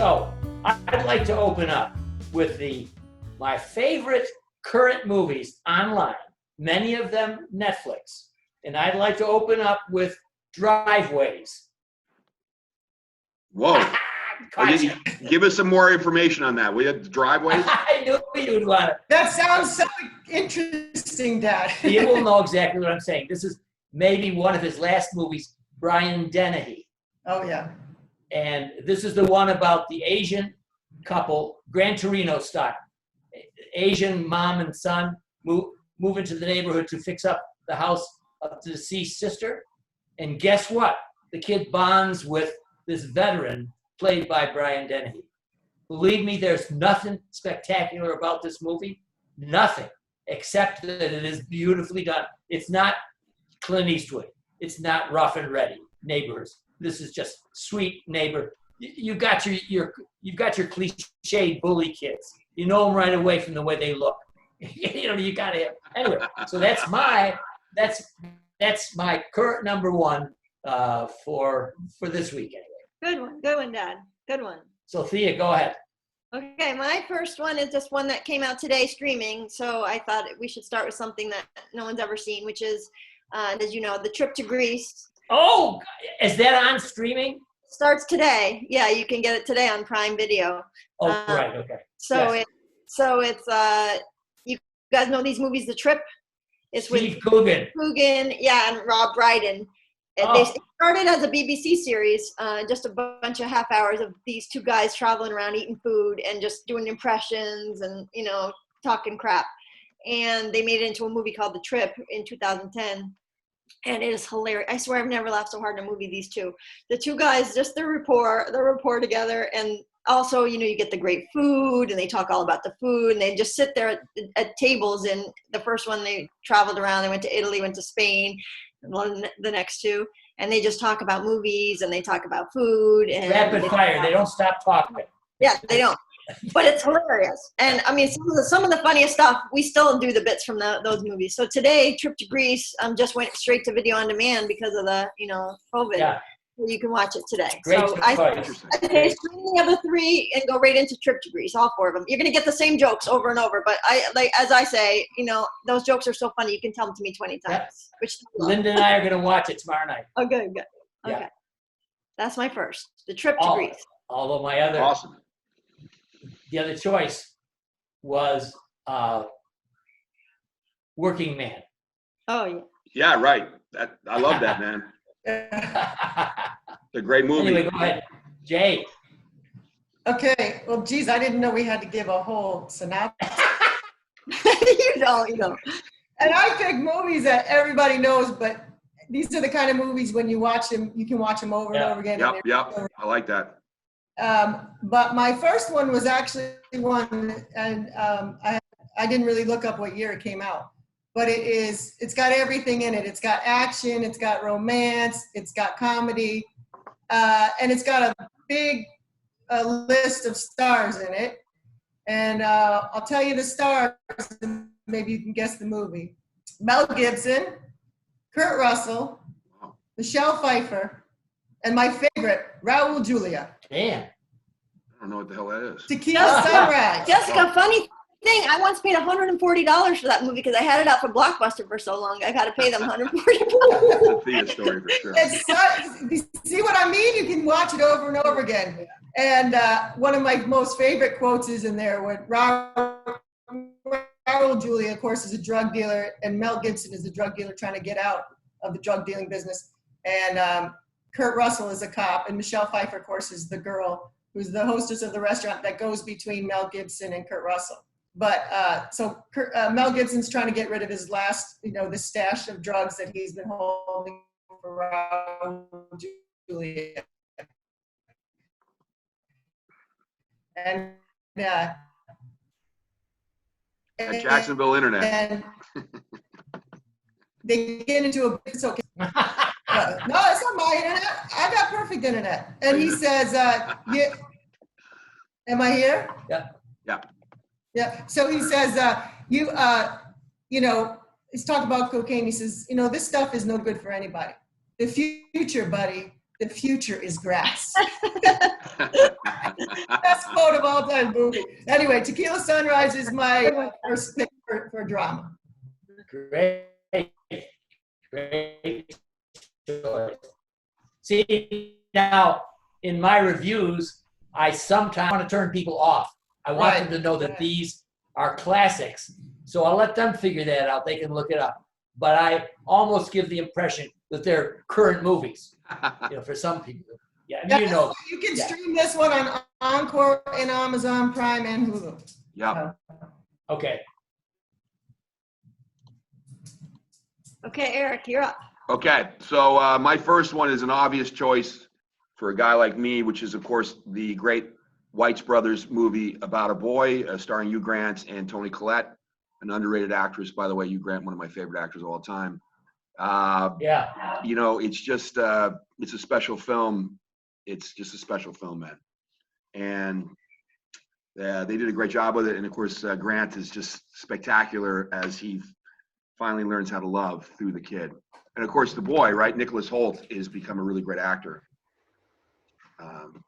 So I'd like to open up with my favorite current movies online, many of them Netflix. And I'd like to open up with Driveways. Whoa. Gotcha. Give us some more information on that. We had Driveways? I knew you'd want it. That sounds so interesting, Dad. You will know exactly what I'm saying. This is maybe one of his last movies, Brian Dennehy. Oh, yeah. And this is the one about the Asian couple, Gran Torino style. Asian mom and son move into the neighborhood to fix up the house of the deceased sister. And guess what? The kid bonds with this veteran played by Brian Dennehy. Believe me, there's nothing spectacular about this movie. Nothing, except that it is beautifully done. It's not Clint Eastwood. It's not rough and ready neighbors. This is just sweet neighbor. You've got your cliche bully kids. You know them right away from the way they look. You got to. Anyway, so that's my current number one for this week anyway. Good one, Dad. Good one. So Thea, go ahead. Okay, my first one is just one that came out today streaming. So I thought we should start with something that no one's ever seen, which is, as you know, The Trip to Greece. Oh, is that on streaming? Starts today. Yeah, you can get it today on Prime Video. Oh, right, okay. So Yes. it's you guys know these movies, The Trip? It's Steve with Coogan. Coogan, yeah, and Rob Brydon. Oh. It started as a BBC series, just a bunch of half hours of these two guys traveling around eating food and just doing impressions and, talking crap. And they made it into a movie called The Trip in 2010. And it is hilarious. I swear I've never laughed so hard in a movie, these two. The two guys, just their rapport together. And also, you get the great food and they talk all about the food and they just sit there at tables. And the first one, they traveled around. They went to Italy, went to Spain, and the next two. And they just talk about movies and they talk about food. And Rapid fire. They don't stop talking. Yeah, they don't. But it's hilarious. And I mean, some of the funniest stuff, we still do the bits from those movies. So today, Trip to Greece just went straight to video on demand because of the, COVID. Yeah. So you can watch it today. Great. So I say stream the other three and go right into Trip to Greece, all four of them. You're going to get the same jokes over and over. But as I say, those jokes are so funny, you can tell them to me 20 times. Yep. Which Linda and I are going to watch it tomorrow night. Oh, good. Okay. Yeah. That's my first. The Trip to Greece. Although my other... Awesome. The other choice was Working Man. Oh, yeah. Yeah, right. I love that, man. It's a great movie. Anyway, go ahead. Jay. Okay. Well, geez, I didn't know we had to give a whole synopsis. you know. And I pick movies that everybody knows, but these are the kind of movies when you watch them, you can watch them over and over again. Yep. I like that. But my first one was actually one, and I didn't really look up what year it came out. But it's got everything in it. It's got action, it's got romance, it's got comedy, and it's got a big list of stars in it. And I'll tell you the stars, and maybe you can guess the movie. Mel Gibson, Kurt Russell, Michelle Pfeiffer, and my favorite, Raul Julia. Damn. I don't know what the hell that is. Tequila Sunrise. Jessica, funny thing, I once paid $140 for that movie because I had it out for Blockbuster for so long. I got to pay them $140. That's a Thea story for sure. You see what I mean? You can watch it over and over again. And one of my most favorite quotes is in there when Raul Julia, of course, is a drug dealer, and Mel Gibson is a drug dealer trying to get out of the drug dealing business. And Kurt Russell is a cop, and Michelle Pfeiffer, of course, is the girl who's the hostess of the restaurant that goes between Mel Gibson and Kurt Russell. But Mel Gibson's trying to get rid of his last, the stash of drugs that he's been holding for Raul Julia. And Jacksonville Internet. And they get into a it's okay. No, it's not my internet. I got perfect internet. And he says, am I here? Yeah. Yeah. So he says, he's talking about cocaine. He says, this stuff is no good for anybody. The future, buddy, the future is grass. Best quote of all time movie. Anyway, Tequila Sunrise is my first pick for drama. Great. Great choice. See, now, in my reviews, I sometimes want to turn people off. I want them to know that these are classics. So I'll let them figure that out. They can look it up. But I almost give the impression that they're current movies, for some people. Yeah, you know. You can stream this one on Encore and Amazon Prime and Hulu. Yeah. Okay. Okay, Erik, you're up. Okay, so my first one is an obvious choice for a guy like me, which is, of course, the great Weitz Brothers movie about a boy, starring Hugh Grant and Toni Collette, an underrated actress, by the way. Hugh Grant, one of my favorite actors of all time. It's just it's a special film. It's just a special film, man. And they did a great job with it. And of course, Grant is just spectacular as he finally learns how to love through the kid. And of course, the boy, right, Nicholas Hoult, has become a really great actor.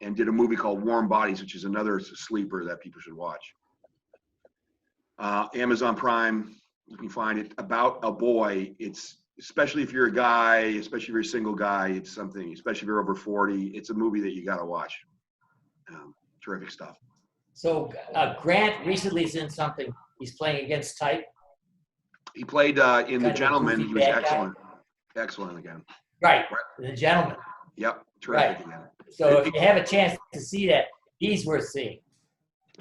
And did a movie called Warm Bodies, which is another sleeper that people should watch. Amazon Prime, you can find it, about a boy. It's, especially if you're a guy, especially if you're a single guy, it's something, especially if you're over 40, it's a movie that you got to watch. Terrific stuff. So Grant recently is in something. He's playing against type. He played in Kind The of a Gentleman. goofy He was bad guy. excellent. Excellent again. Right, The Gentleman. Yep, terrific Right. again. So if you have a chance to see that, he's worth seeing.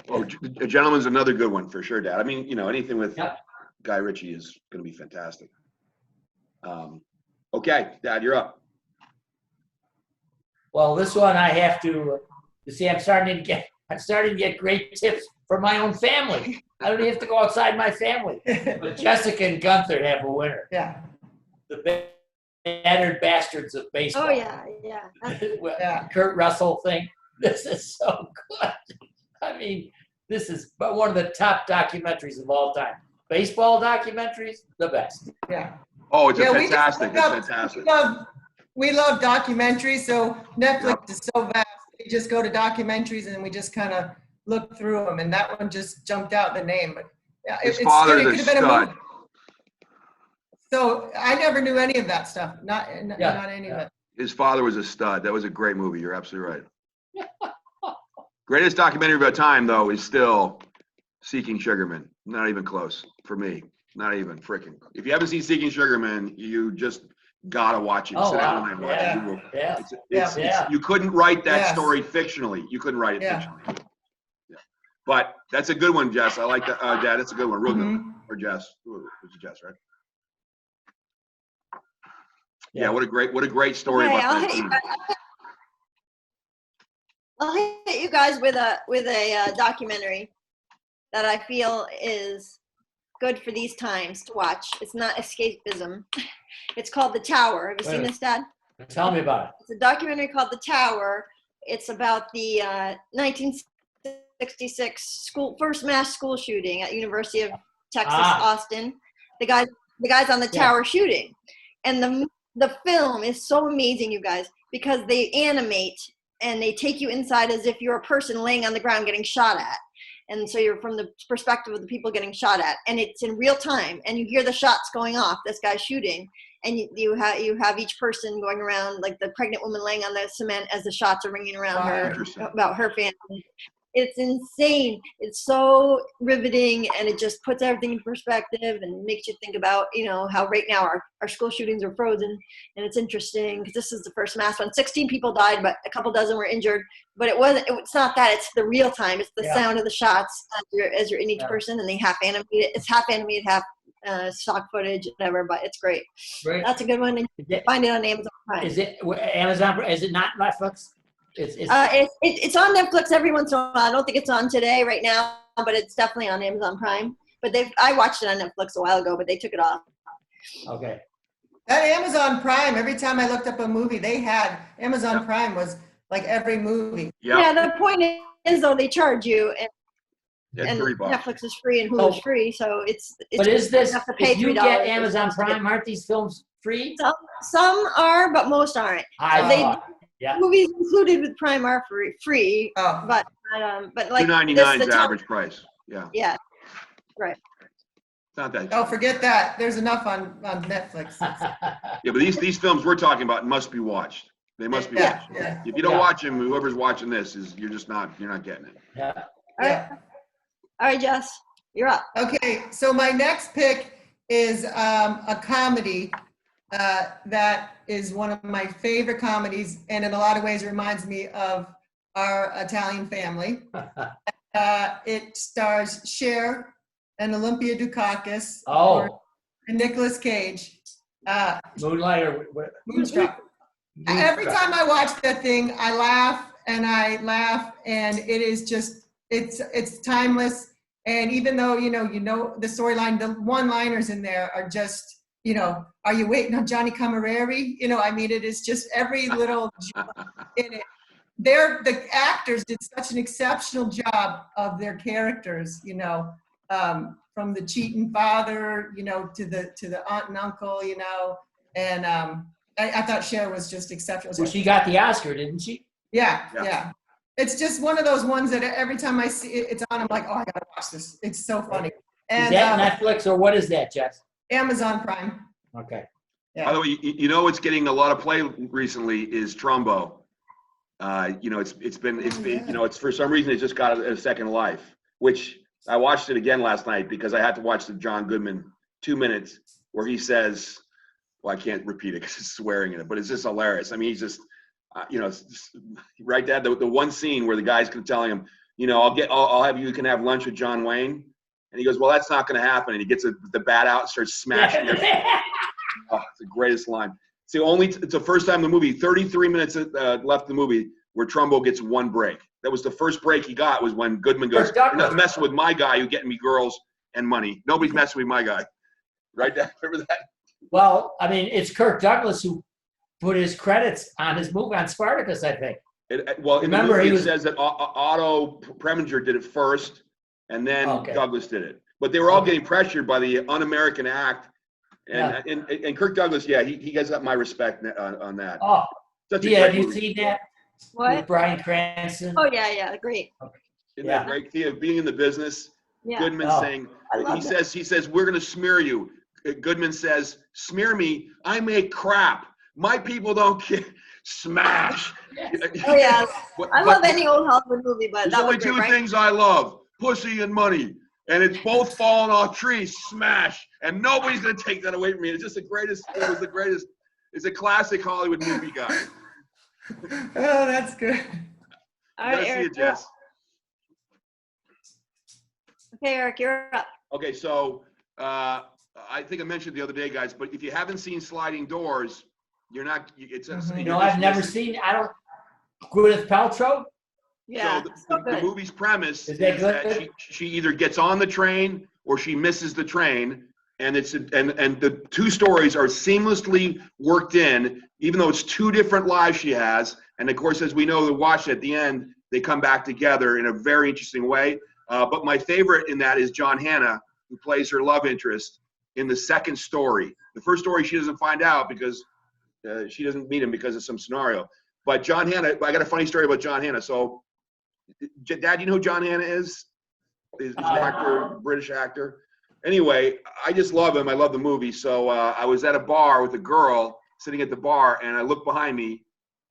Well, A Gentleman's another good one for sure, Dad. I mean, anything with Yep. Guy Ritchie is going to be fantastic. Okay, Dad, you're up. Well, this one I have to see. I'm starting to get great tips from my own family. I don't even have to go outside my family. But Jessica and Gunther have a winner. Yeah. The battered bastards of baseball. Oh, yeah. Yeah. Kurt Russell thing. This is so good. I mean, this is one of the top documentaries of all time. Baseball documentaries, the best. Yeah. Oh, it's Yeah, fantastic. It's fantastic. We love documentaries, so Netflix is so vast. We just go to documentaries and we just kind of look through them, and that one just jumped out the name. But yeah, His father's a stud. So I never knew any of that stuff. Not any of it. His father was a stud. That was a great movie. You're absolutely right. Greatest documentary of our time, though, is still Seeking Sugarman. Not even close for me. Not even freaking. If you haven't seen Seeking Sugarman, you just gotta watch it. Oh, Sit down wow. and watch it. Yeah. You couldn't write that story fictionally. You couldn't write it fictionally. Yeah. But that's a good one, Jess. I like that. Dad, that's a good one. Real good one. Or Jess. It was Jess, right? Yeah. What a great story Okay, about that. I'll hit you guys with a documentary that I feel is good for these times to watch. It's not escapism. It's called The Tower. Have you seen this, Dad? Tell me about it. It's a documentary called The Tower. It's about the 1966 first mass school shooting at University of Texas, Austin. The guys on the tower shooting. And the film is so amazing, you guys, because they animate and they take you inside as if you're a person laying on the ground getting shot at. And so you're from the perspective of the people getting shot at, and it's in real time, and you hear the shots going off, this guy's shooting, and you have each person going around, like the pregnant woman laying on the cement as the shots are ringing around her about her family. It's insane. It's so riveting, and it just puts everything in perspective and makes you think about, how right now our school shootings are frozen. And it's interesting because this is the first mass one. 16 people died, but a couple dozen were injured. But it's not that. It's the real time. It's the sound of the shots as you're in each person, and they half animated. It's half animated, half stock footage, whatever. But it's great. That's a good one. And you can find it on Amazon Prime. Is it Amazon? Is it not Netflix? It's on Netflix every once in a while. I don't think it's on today right now, but it's definitely on Amazon Prime. But I watched it on Netflix a while ago, but they took it off. Okay. That Amazon Prime, every time I looked up a movie, they had Amazon Prime was like every movie. Yeah, the point is though, they charge you, and $3. Netflix is free and Hulu is free, so it's. But is this? You have to pay If you $3 get Amazon Prime, aren't these films free? Some are, but most aren't. Yeah. Movies included with Prime are free, Oh. but like $2.99 this, is the average price. Yeah. Yeah, right. It's not that. Oh, forget that. There's enough on Netflix. Yeah, but these films we're talking about must be watched. They must be Yeah, watched. yeah. If you don't Yeah. watch them, whoever's watching this you're not getting it. Yeah. All right, all right, Jess, you're up. Okay, so my next pick is a comedy that is one of my favorite comedies, and in a lot of ways reminds me of our Italian family. It stars Cher and Olympia Dukakis Oh, and Nicolas Cage. Moonlight or Moonstruck. Every time I watch that thing, I laugh, and it is just it's timeless. And even though you know the storyline, the one-liners in there are just are you waiting on Johnny Camerari? I mean, it is just every little in it. The actors did such an exceptional job of their characters. From the cheating father, to the aunt and uncle, and I thought Cher was just exceptional. Well, she got the Oscar, didn't she? Yeah. It's just one of those ones that every time I see it's on, I'm like, oh, I gotta watch this. It's so funny. And Is that Netflix or what is that, Jess? Amazon Prime. Okay. Yeah. By the way, what's getting a lot of play recently is Trumbo. It's been it's for some reason it's just got a second life, which I watched it again last night because I had to watch the John Goodman 2 minutes where he says, well, I can't repeat it because it's swearing in it, but it's just hilarious. I mean, he's just, right there, the one scene where the guy's telling him, I'll have you can have lunch with John Wayne. And he goes, well, that's not going to happen. And he gets the bat out and starts smashing it. Oh, it's the greatest line. It's the first time in the movie, 33 minutes left in the movie, where Trumbo gets one break. That was the first break he got was when Goodman goes, you're not messing with my guy who's getting me girls and money. Nobody's messing with my guy. Right? Remember that? Well, I mean, it's Kirk Douglas who put his credits on his movie on Spartacus, I think. Remember, it says that Otto Preminger did it first, and then Douglas did it. But they were all getting pressured by the Un-American Act. And Kirk Douglas, he has got my respect on that. Oh, have you seen that? What? With Bryan Cranston? Oh, yeah, great. Isn't that great? Thea, being in the business, Yeah. Goodman saying, he says, we're going to smear you. Goodman says, smear me, I make crap. My people don't care. Smash. Oh, yeah. I love any old Hollywood movie, but there's that only was great, two things I love, pussy and money. And it's both falling off trees, smash. And nobody's going to take that away from me. It's just the greatest. It was the greatest. It's a classic Hollywood movie, guy. Oh, that's good. All right, See Eric. it, Jess. Okay, Eric, you're up. Okay, so I think I mentioned the other day, guys, but if you haven't seen Sliding Doors, you're not. I've never seen. Gwyneth Paltrow. Yeah. So the movie's premise is that she either gets on the train or she misses the train, and the two stories are seamlessly worked in, even though it's two different lives she has. And of course, as we know, the watch at the end, they come back together in a very interesting way. But my favorite in that is John Hannah, who plays her love interest in the second story. The first story she doesn't find out because she doesn't meet him because of some scenario. But John Hannah, I got a funny story about John Hannah. So, Dad, you know who John Hannah is? He's an actor, British actor. Anyway, I just love him. I love the movie. So I was at a bar with a girl sitting at the bar, and I looked behind me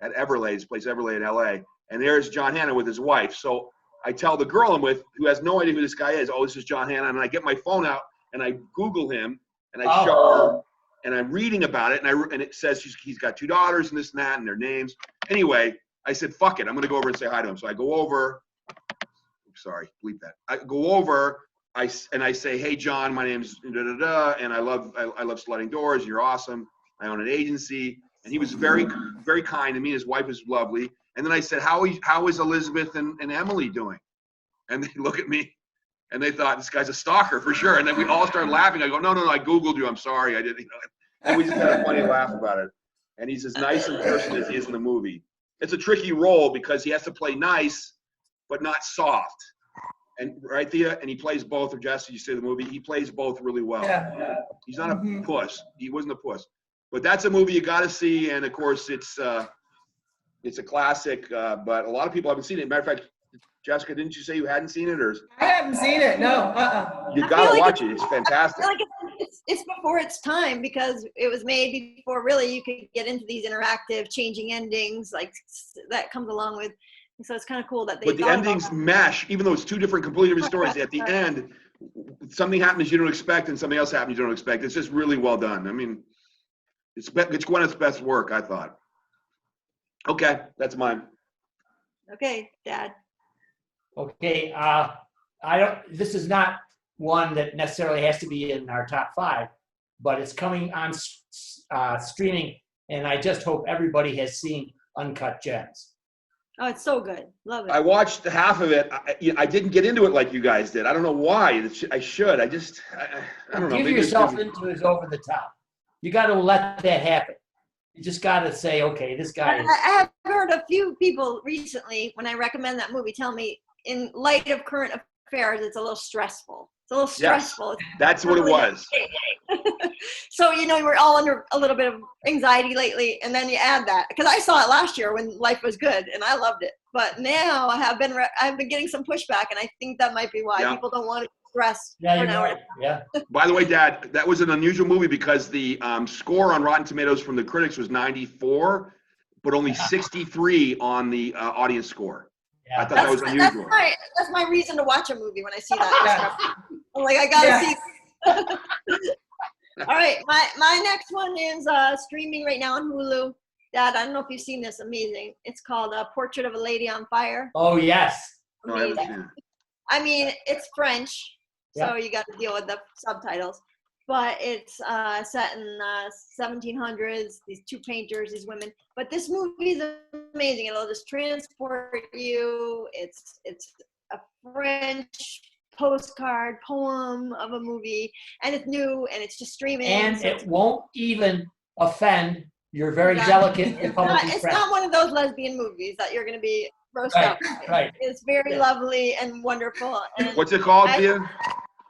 at Everlay's place, Everlay in LA, and there's John Hannah with his wife. So I tell the girl I'm with, who has no idea who this guy is, oh, this is John Hannah, and I get my phone out and I Google him and I show her, and I'm reading about it, and it says he's got two daughters and this and that and their names. Anyway, I said, fuck it, I'm gonna go over and say hi to him. So I go over. Sorry, bleep that. I go over. I say, hey John, my name's da-da-da, and I love Sliding Doors. You're awesome. I own an agency, and he was very, very kind to me. His wife was lovely. And then I said, how is Elizabeth and Emily doing? And they look at me, and they thought this guy's a stalker for sure. And then we all started laughing. I go, no, I Googled you. I'm sorry, I didn't. And we just had a funny laugh about it. And he's as nice in person as he is in the movie. It's a tricky role because he has to play nice, but not soft. And right, Thea, and he plays both. Or Jesse, you say the movie, he plays both really well. Yeah. He's not a puss. He wasn't a puss. But that's a movie you got to see. And of course, it's It's a classic, but a lot of people haven't seen it. Matter of fact, Jessica, didn't you say you hadn't seen it, or I haven't seen it. No. you I got feel to like watch it? It's fantastic. I feel like it's before its time because it was made before really you could get into these interactive changing endings like that comes along with. So it's kind of cool that they. But the thought about endings that. mesh, even though it's two completely different stories. At the end, something happens you don't expect, and something else happens you don't expect. It's just really well done. I mean, it's Gwyneth's best work, I thought. Okay, that's mine. Okay, Dad. Okay, this is not one that necessarily has to be in our top 5, but it's coming on streaming, and I just hope everybody has seen Uncut Gems. Oh, it's so good. Love it. I watched half of it. I didn't get into it like you guys did. I don't know why. I should. I don't know. Give Maybe yourself into his over the top. You got to let that happen. You just got to say, okay, this guy is. I have heard a few people recently, when I recommend that movie, tell me in light of current affairs, it's a little stressful. It's a little stressful. Yes, that's what it was. So, we're all under a little bit of anxiety lately, and then you add that. Because I saw it last year when life was good, and I loved it. But now I've been getting some pushback, and I think that might be why people don't want to stress. Yeah, you're right. Yeah. By the way, Dad, that was an unusual movie because the score on Rotten Tomatoes from the critics was 94, but only 63 on the audience score. Yeah. I thought that was unusual. That's my reason to watch a movie when I see that. I'm like, I gotta see. All right, my next one is streaming right now on Hulu. Dad, I don't know if you've seen this. Amazing. It's called Portrait of a Lady on Fire. Oh, yes. No, I haven't seen it. I mean, it's French, so Yeah. you got to deal with the subtitles. But it's set in 1700s. These two painters, these women. But this movie is amazing. It'll just transport you. It's a French postcard poem of a movie, and it's new, and it's just streaming. And it won't even offend your very delicate Republican It's friend. not one of those lesbian movies that you're going to be grossed Right, out by. right. It's very lovely and wonderful. And What's it called, Thea?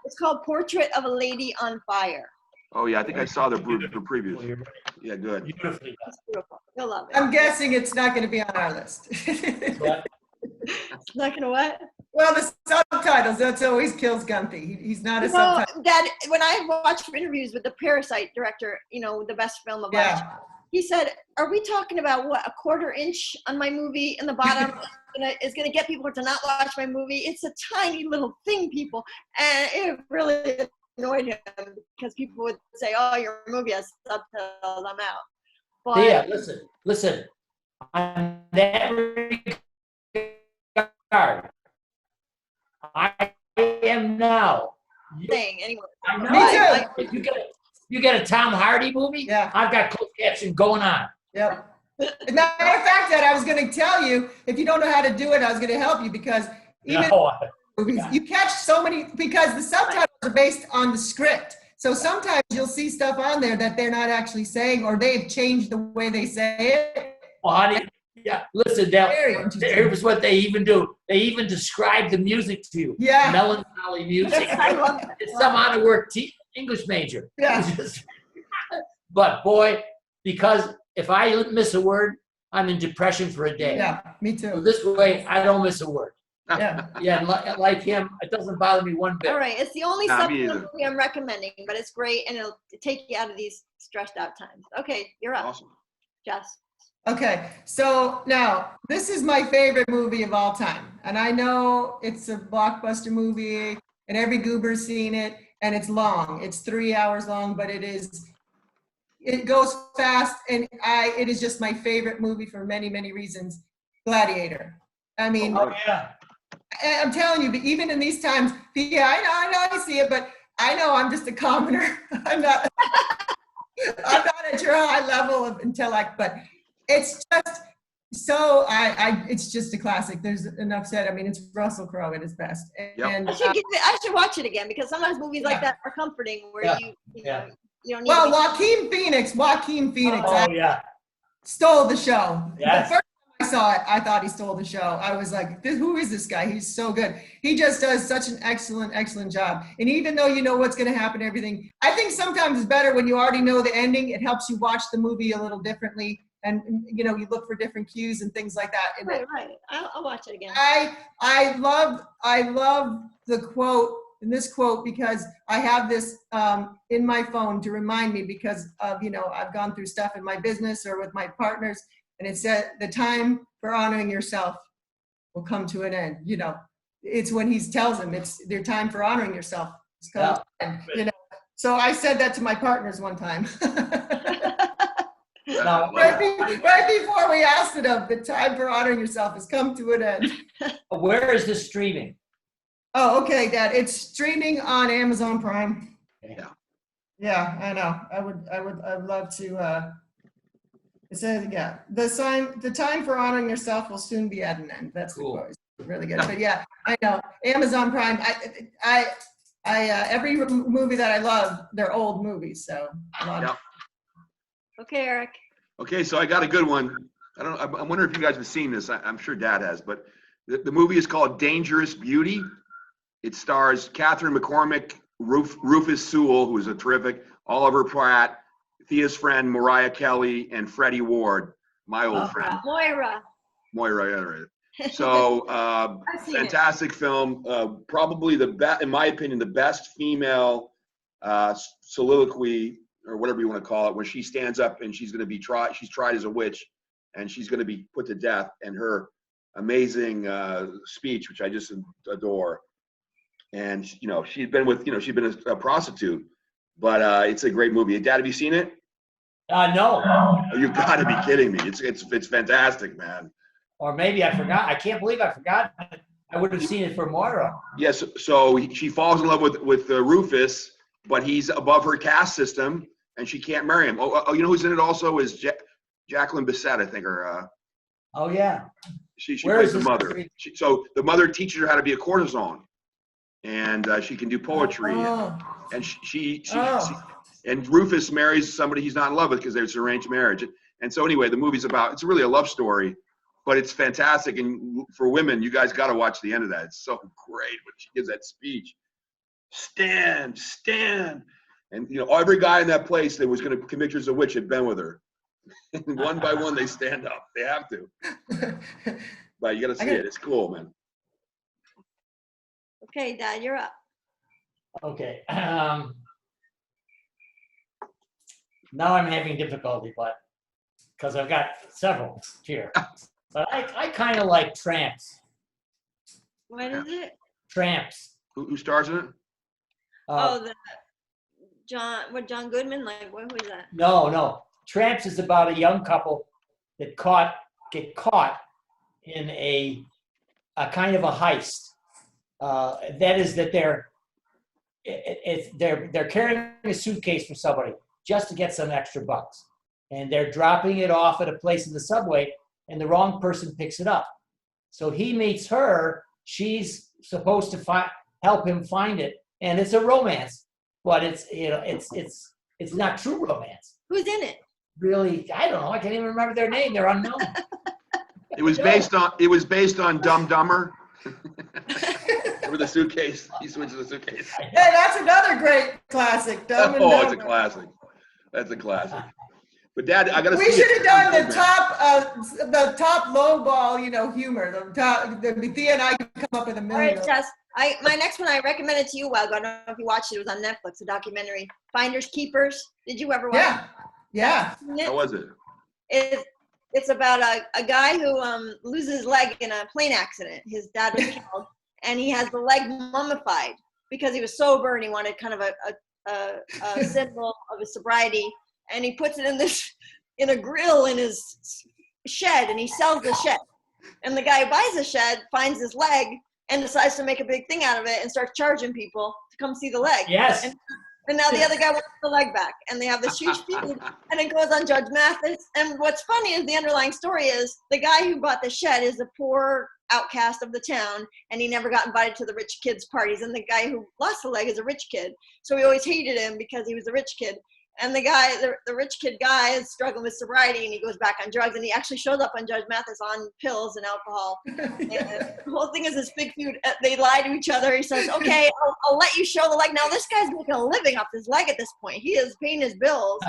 it's called Portrait of a Lady on Fire. Oh, yeah, I think I saw the previews. Yeah, good. Beautifully It's beautiful. You'll love it. I'm guessing it's not going to be on our list. done. It's not going to what? Well, the subtitles, that's always kills Gunthy. He's not a You know, subtitle. Dad, when I watched interviews with the Parasite director, the best film of last year, he said, are we talking about what, a quarter inch on my movie in the bottom is going to get people to not watch my movie? It's a tiny little thing, people. And it really annoyed him because people would say, oh, your movie has subtitles, I'm out. But Thea, listen. On that regard, I am now. thing, anyway. I know. Me If you get a Tom Hardy movie, Yeah. I've got closed caption going on. Yep. As a matter of fact, that I was going to tell you, if you don't know how to do it, I was going to help you because even No, movies, you catch so many, because the subtitles are based on the script. So sometimes you'll see stuff on there that they're not actually saying, or they've changed the way they say it. well, honey, yeah. Listen, now, Very interesting. here's what they even do. They even describe the music to you. Yeah. Melancholy music. I love that. It's some out of work English major. Yeah. But boy, because if I miss a word, I'm in depression for a day. Yeah, me So too. this way, I don't miss a word. Yeah. Yeah, and like him, it doesn't bother me one bit. All right, it's the only Nah, me supplement either. movie I'm recommending, but it's great and it'll take you out of these stressed out times. Okay, you're up, Awesome. Jess. Okay, so now this is my favorite movie of all time. And I know it's a blockbuster movie and every goober's seen it and it's long. It's 3 hours long, but it goes fast and it is just my favorite movie for many, many reasons. Gladiator. I mean, Oh, yeah. I'm telling you, but even in these times, yeah, I know, I see it, but I know I'm just a commoner. I'm not at your high level of intellect, but it's just so it's just a classic. There's enough said. I mean, it's Russell Crowe at his best. And I should watch it again because sometimes movies like that are comforting where Yeah. you Yeah. know, you don't need well, to Joaquin Phoenix Oh, yeah. stole the show. Yes. The first time I saw it, I thought he stole the show. I was like, who is this guy? He's so good. He just does such an excellent, excellent job. And even though you know what's going to happen, everything, I think sometimes it's better when you already know the ending. It helps you watch the movie a little differently. and you know, you look for different cues and things like that. And Right. I'll watch it again. I love the quote, in this quote, because I have this in my phone to remind me, because of, you know, I've gone through stuff in my business or with my partners, and it said, the time for honoring yourself will come to an end. You know, it's when he tells them it's their time for honoring yourself. It's come to an end, you know. So I said that to my partners one time. No, Right before we asked it of, the time for honoring yourself has come to an end. where is this streaming? Oh, okay, Dad. It's streaming on Amazon Prime. Yeah. Yeah, I know. I'd love to. It says, yeah, the time for honoring yourself will soon be at an end. That's Cool. the quote. It's really good. But yeah, I know Amazon Prime. I every movie that I love, they're old movies, so a lot of. Yep. Okay, Eric. Okay, so I got a good one. I wonder if you guys have seen this. I'm sure Dad has, but the movie is called Dangerous Beauty. It stars Catherine McCormick, Rufus Sewell, who is a terrific, Oliver Platt, Thea's friend Mariah Kelly, and Freddie Ward, my old friend. Moira. Moira, yeah, right. So I've seen fantastic film. Probably the best, in my opinion, the best female soliloquy, or whatever you want to call it, when she stands up and she's going to be tried. She's tried as a witch, and she's going to be put to death. And her amazing speech, which I just adore. And you know, she'd been a prostitute, but it's a great movie. Dad, have you seen it? No. Oh, you've got to be kidding me! It's fantastic, man. Or maybe I forgot. I can't believe I forgot. I would have seen it for Moira. Yes. So she falls in love with Rufus, but he's above her caste system, and she can't marry him. Oh, you know who's in it also is Jacqueline Bisset, I think, or Oh yeah. she Where plays is the this mother. movie? So the mother teaches her how to be a courtesan, and she can do poetry, Oh. and she Oh. and Rufus marries somebody he's not in love with because there's arranged marriage. And so anyway, the movie's it's really a love story, but it's fantastic. And for women, you guys got to watch the end of that. It's so great when she gives that speech. Stand. And you know, every guy in that place that was going to convict her as a witch had been with her. And one by one, they stand up. They have to. But you got to see it. It's cool, man. Okay, Dad, you're up. Okay. Now I'm having difficulty, but because I've got several here. But I kind of like Tramps. What is it? Tramps. Who stars in it? The John Goodman? Like, what was that? No. Tramps is about a young couple that get caught in a kind of a heist. That is that they're carrying a suitcase for somebody just to get some extra bucks, and they're dropping it off at a place in the subway, and the wrong person picks it up. So he meets her. She's supposed to help him find it, and it's a romance, but it's not true romance. Who's in it? Really, I don't know. I can't even remember their name. They're unknown. It was based on Dumb and Dumber. Remember the suitcase? He switches the suitcase. Hey, that's another great classic. Dumb and Oh, it's a Dumber. classic. That's a classic. But Dad, I gotta. We should have done the top low ball, you know, humor. Thea and I could come up with a All million. right, Jess. My next one I recommended to you a while ago. I don't know if you watched it. It was on Netflix, a documentary, Finders Keepers. Did you ever watch Yeah. it? How was it? It's about a guy who loses his leg in a plane accident. His dad was killed, and he has the leg mummified because he was sober and he wanted kind of a symbol of his sobriety. And he puts it in a grill in his shed, and he sells the shed. And the guy who buys the shed finds his leg and decides to make a big thing out of it and starts charging people to come see the leg. Yes. And now the other guy wants the leg back, and they have this huge feud, and it goes on Judge Mathis. And what's funny is the underlying story is the guy who bought the shed is a poor outcast of the town, and he never got invited to the rich kids' parties. And the guy who lost the leg is a rich kid, so he always hated him because he was a rich kid. And the guy, the rich kid guy, is struggling with sobriety, and he goes back on drugs, and he actually shows up on Judge Mathis on pills and alcohol. And the whole thing is this big feud. They lie to each other. He says, "Okay, I'll let you show the leg." Now this guy's making a living off his leg at this point. He is paying his bills,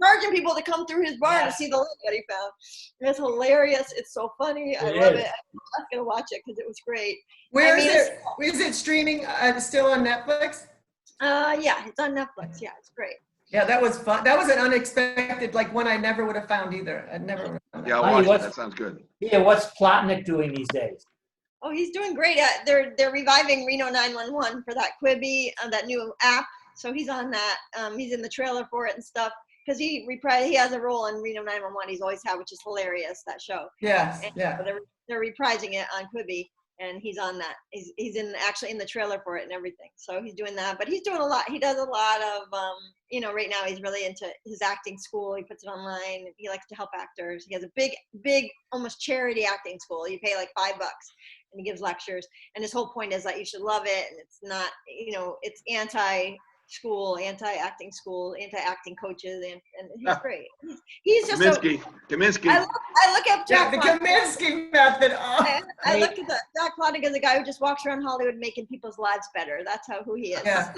charging people to come through his bar to see the leg that he found. It's hilarious. It's so funny. I love it. I'm gonna watch it because it was great. Where is it? Is it streaming still on Netflix? Yeah, it's on Netflix. Yeah, it's great. Yeah, that was fun. That was an unexpected, like one I never would have found either. I'd never would have found Yeah, that. I'll watch it. That sounds good. Yeah, what's Plotnick doing these days? Oh, he's doing great. They're reviving Reno 911 for that Quibi, that new app. So he's on that. He's in the trailer for it and stuff. Because he has a role in Reno 911. He's always had, which is hilarious, that show. Yes, And yeah. so they're reprising it on Quibi, and he's on that. He's actually in the trailer for it and everything. So he's doing that. But he's doing a lot. He does a lot of, right now he's really into his acting school. He puts it online. He likes to help actors. He has a big, almost charity acting school. You pay like $5, and he gives lectures. And his whole point is that you should love it, and it's not, it's anti-school, anti-acting school, anti-acting coaches, and he's great. He's just Kaminsky. I look at Jack The Plotnick. Kaminsky method. Oh. I look at Jack Plotnick as a guy who just walks around Hollywood making people's lives better. That's who he is. Yeah.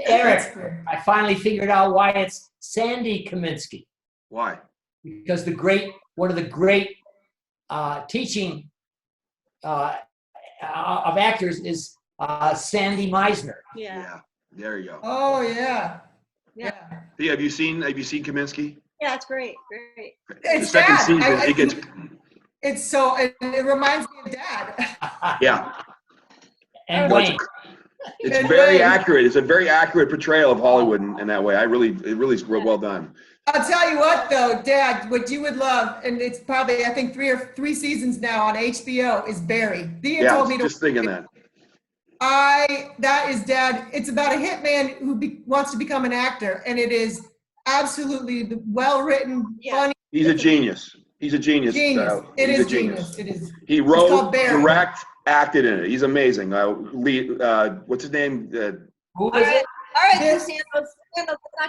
Eric, I finally figured out why it's Sandy Kaminsky. Why? Because one of the great teaching of actors is Sandy Meisner. Yeah. There you go. Oh yeah. Yeah. Thea, have you seen Kaminsky? Yeah, it's great. Great. It's The second Dad. season, it gets. It's so. It reminds me of Dad. Yeah. And No, Wayne. it's very accurate. It's a very accurate portrayal of Hollywood in that way. It really is well done. I'll tell you what, though, Dad, what you would love, and it's probably I think three seasons now on HBO is Barry. Thea told me to. Just thinking that. That is Dad. It's about a hitman who wants to become an actor, and it is absolutely well written, funny. He's a genius. He's a genius. Genius. It is genius. It is. He It's wrote, called Barry. direct, acted in it. He's amazing. What's his name? Who is it? All right, Bill- DeSando.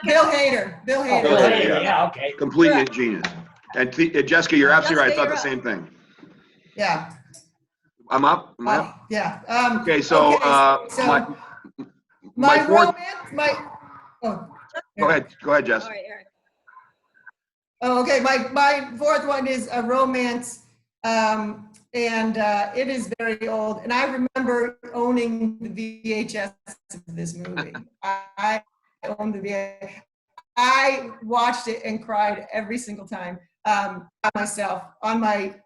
Bill Hader. Bill Hader. Bill Hader, Hader, yeah, okay. Complete genius. And Jessica, you're absolutely right. I thought the Jessica, same thing. Yeah. I'm up. Am I up? Yeah. Okay, so my fourth. Go ahead, Jess. All right, Eric. Oh, okay. My fourth one is a romance, and it is very old. And I remember owning the VHS of this movie. I owned the VHS. I watched it and cried every single time myself on my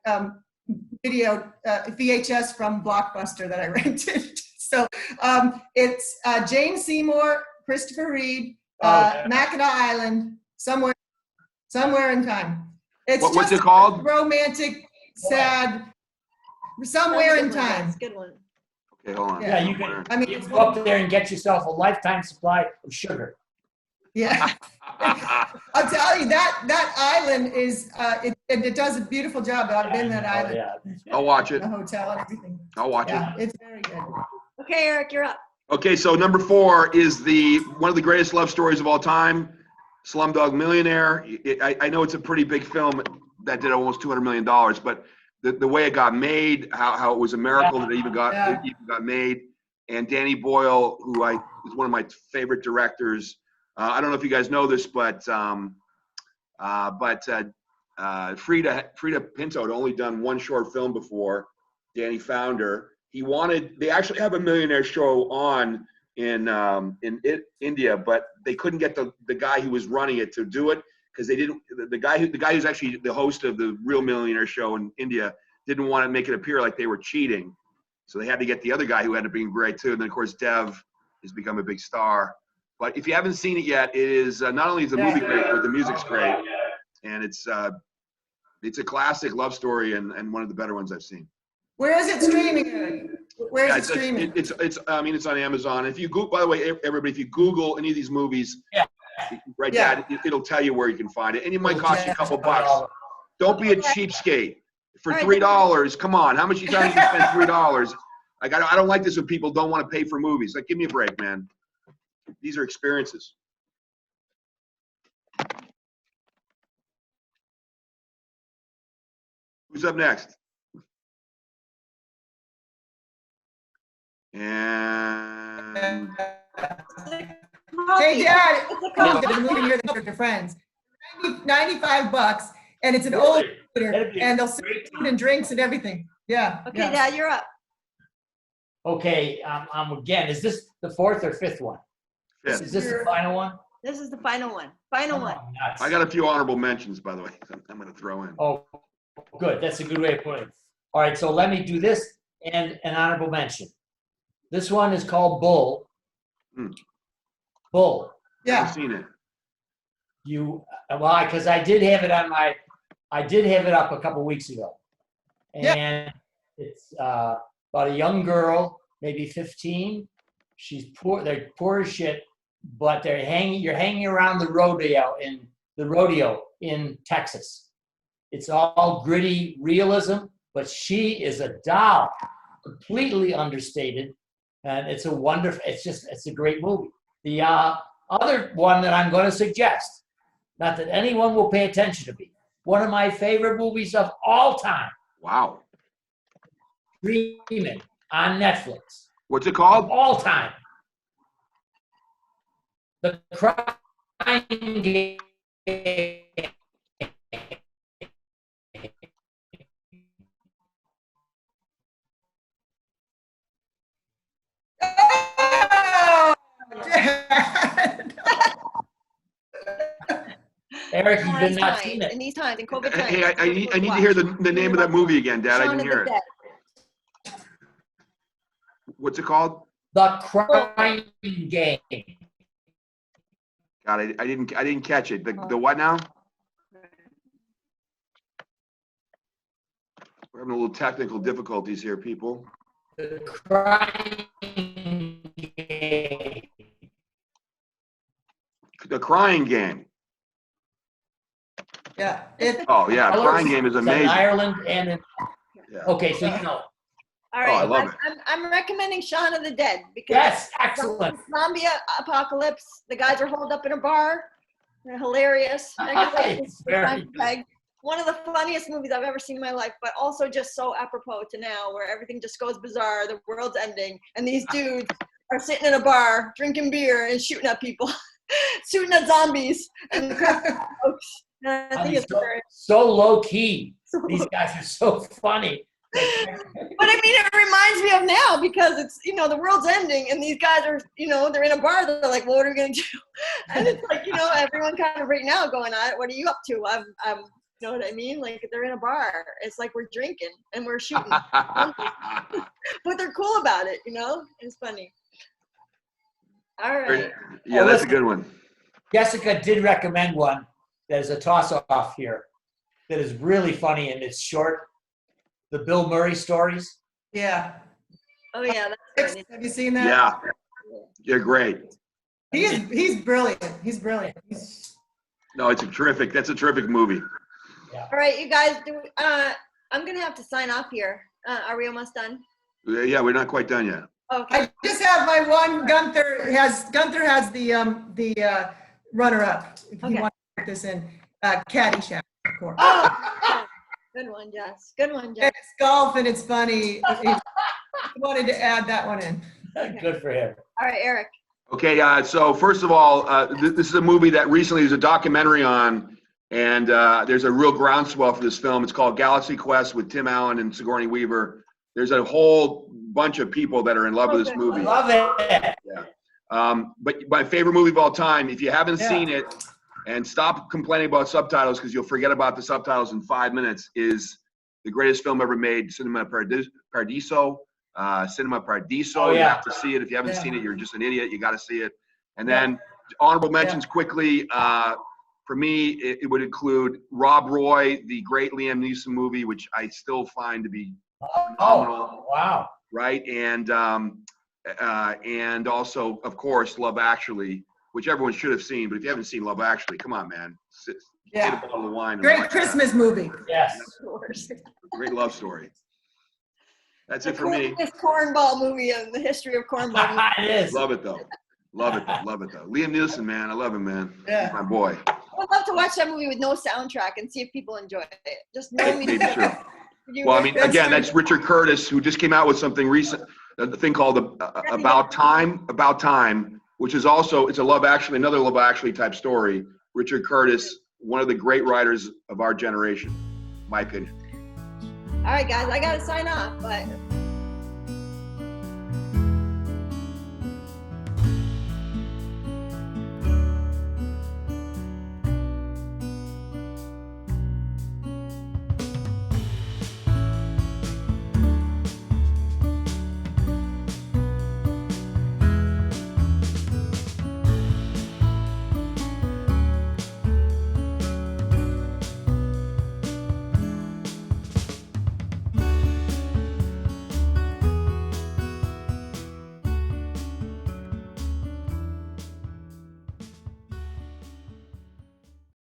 video VHS from Blockbuster that I rented. So it's Jane Seymour, Christopher Reeve, Mackinac Island, somewhere in time. It's What's just it called? Romantic, sad, somewhere in time. That's a good one. Okay, hold on. Yeah, you can go up there and get yourself a lifetime supply of sugar. Yeah. I'll tell you that island is it does a beautiful job. I've been that island, I'll watch it. the hotel and everything. I'll watch Yeah, it. it's very good. Okay, Eric, you're up. Okay, so number 4 is one of the greatest love stories of all time, Slumdog Millionaire. I know it's a pretty big film that did almost $200 million, but the way it got made, how it was a miracle that it even got made. And Danny Boyle, who is one of my favorite directors. I don't know if you guys know this, but Frida Pinto had only done one short film before Danny found her. They actually have a millionaire show on in India, but they couldn't get the guy who was running it to do it because they didn't. The guy who's actually the host of the real millionaire show in India didn't want to make it appear like they were cheating, so they had to get the other guy who ended up being great too. And then of course Dev has become a big star. But if you haven't seen it yet, it is not only is the movie great, but the music's great, and it's a classic love story and one of the better ones I've seen. Where is it streaming, Eric? Where is it streaming? It's on Amazon. If you by the way, everybody, if you Google any of these movies, Dad, it'll tell you where you can find it, and it might cost you a couple bucks. Don't be a cheapskate. For $3, come on, how much time you can spend $3? Like I don't like this when people don't want to pay for movies. Like, give me a break, man. These are experiences. Who's up next? And Hey, Dad, It's a the coffee. movie near the friends. $95, and it's an old theater, and they'll serve food and drinks and everything. Yeah. Okay, yeah. Dad, you're up. Okay, again, is this the fourth or fifth one? fifth. Is this the final one? This is the final one. Final one. Oh, nuts. I got a few honorable mentions, by the way. I'm going to throw in. Oh, good. That's a good way of putting it. All right, so let me do this and an honorable mention. This one is called Bull. Bull. Yeah. I've seen it. Because I did have it up a couple weeks ago. And it's about a young girl, maybe 15. She's poor, they're poor as shit, but you're hanging around the rodeo in Texas. It's all gritty realism, but she is a doll, completely understated. And it's a great movie. The other one that I'm going to suggest, not that anyone will pay attention to me, one of my favorite movies of all time, Wow. Dreaming, on Netflix. What's it Of called? all time. The Crying Game. Oh, Dad. Eric, you've been not seen it. In these times, in COVID times. Hey, I need to hear the name of that movie again, Dad. I Shaun didn't of hear the it. Dead. What's it called? The Crying Game. God, I didn't catch it. The what now? We're having a little technical difficulties here, people. The Crying Game. The Crying Game. Yeah. Oh yeah, Crying Game is It's in amazing. Ireland and in, Yeah. okay, so you know. All I right, love it. I'm recommending Shaun of the Dead because Yes, excellent. zombie apocalypse. The guys are holed up in a bar. They're hilarious. It's very good. One of the funniest movies I've ever seen in my life, but also just so apropos to now, where everything just goes bizarre. The world's ending, and these dudes are sitting in a bar drinking beer and shooting at people, shooting at zombies. And I think it's So low key. These guys are so funny. But I mean, it reminds me of now because it's, the world's ending and these guys are, they're in a bar. They're like, well, what are we going to do? And it's like, everyone kind of right now going, what are you up to? I'm, you know what I mean? Like they're in a bar. It's like we're drinking and we're shooting. But they're cool about it, It's funny. All right. Yeah, that's a good one. Jessica did recommend one that is a toss-off here that is really funny and it's short. The Bill Murray stories. Yeah. Oh yeah. That's funny. Have you seen that? Yeah, you're great. He's brilliant. He's brilliant. No, that's a terrific movie. Yeah. All right, you guys. I'm gonna have to sign off here. Are we almost done? Yeah, we're not quite done yet. Okay. I just have my one. Gunther has the runner-up. If Okay. you want to put this in, Caddyshack, of course. Oh, good one, Jess. Good one, Jess. It's golf and it's funny. I wanted to add that one in. Good for him. All right, Eric. Okay, so first of all, this is a movie that recently there's a documentary on, and there's a real groundswell for this film. It's called Galaxy Quest with Tim Allen and Sigourney Weaver. There's a whole bunch of people that are in love with this movie. Love it. Yeah. But my favorite movie of all time, if you haven't seen it, and stop complaining about subtitles because you'll forget about the subtitles in 5 minutes, is the greatest film ever made, Cinema Paradiso. Cinema Paradiso. Oh, yeah. You have to see it. If you haven't seen it, you're just an idiot. You got to see it. And then honorable mentions quickly. For me, it would include Rob Roy, the great Liam Neeson movie, which I still find to be phenomenal. Oh, wow. Right, and also, of course, Love Actually, which everyone should have seen. But if you haven't seen Love Actually, come on, man. Get a bottle of wine. And Great watch Christmas movie. Yes. Of course. that. Great love story. That's The it for me. coolest cornball movie in the history of cornball movies. It is. Love it though. Love it though. Liam Neeson, man, I love him, man. Yeah. He's my boy. I would love to watch that movie with no soundtrack and see if people enjoy it. Just no Maybe music. true. Well, I mean, That's again, true. that's Richard Curtis, who just came out with something recent, a thing called About Time, which is also, it's another Love Actually type story. Richard Curtis, one of the great writers of our generation, in my opinion. All right, guys, I gotta sign off, but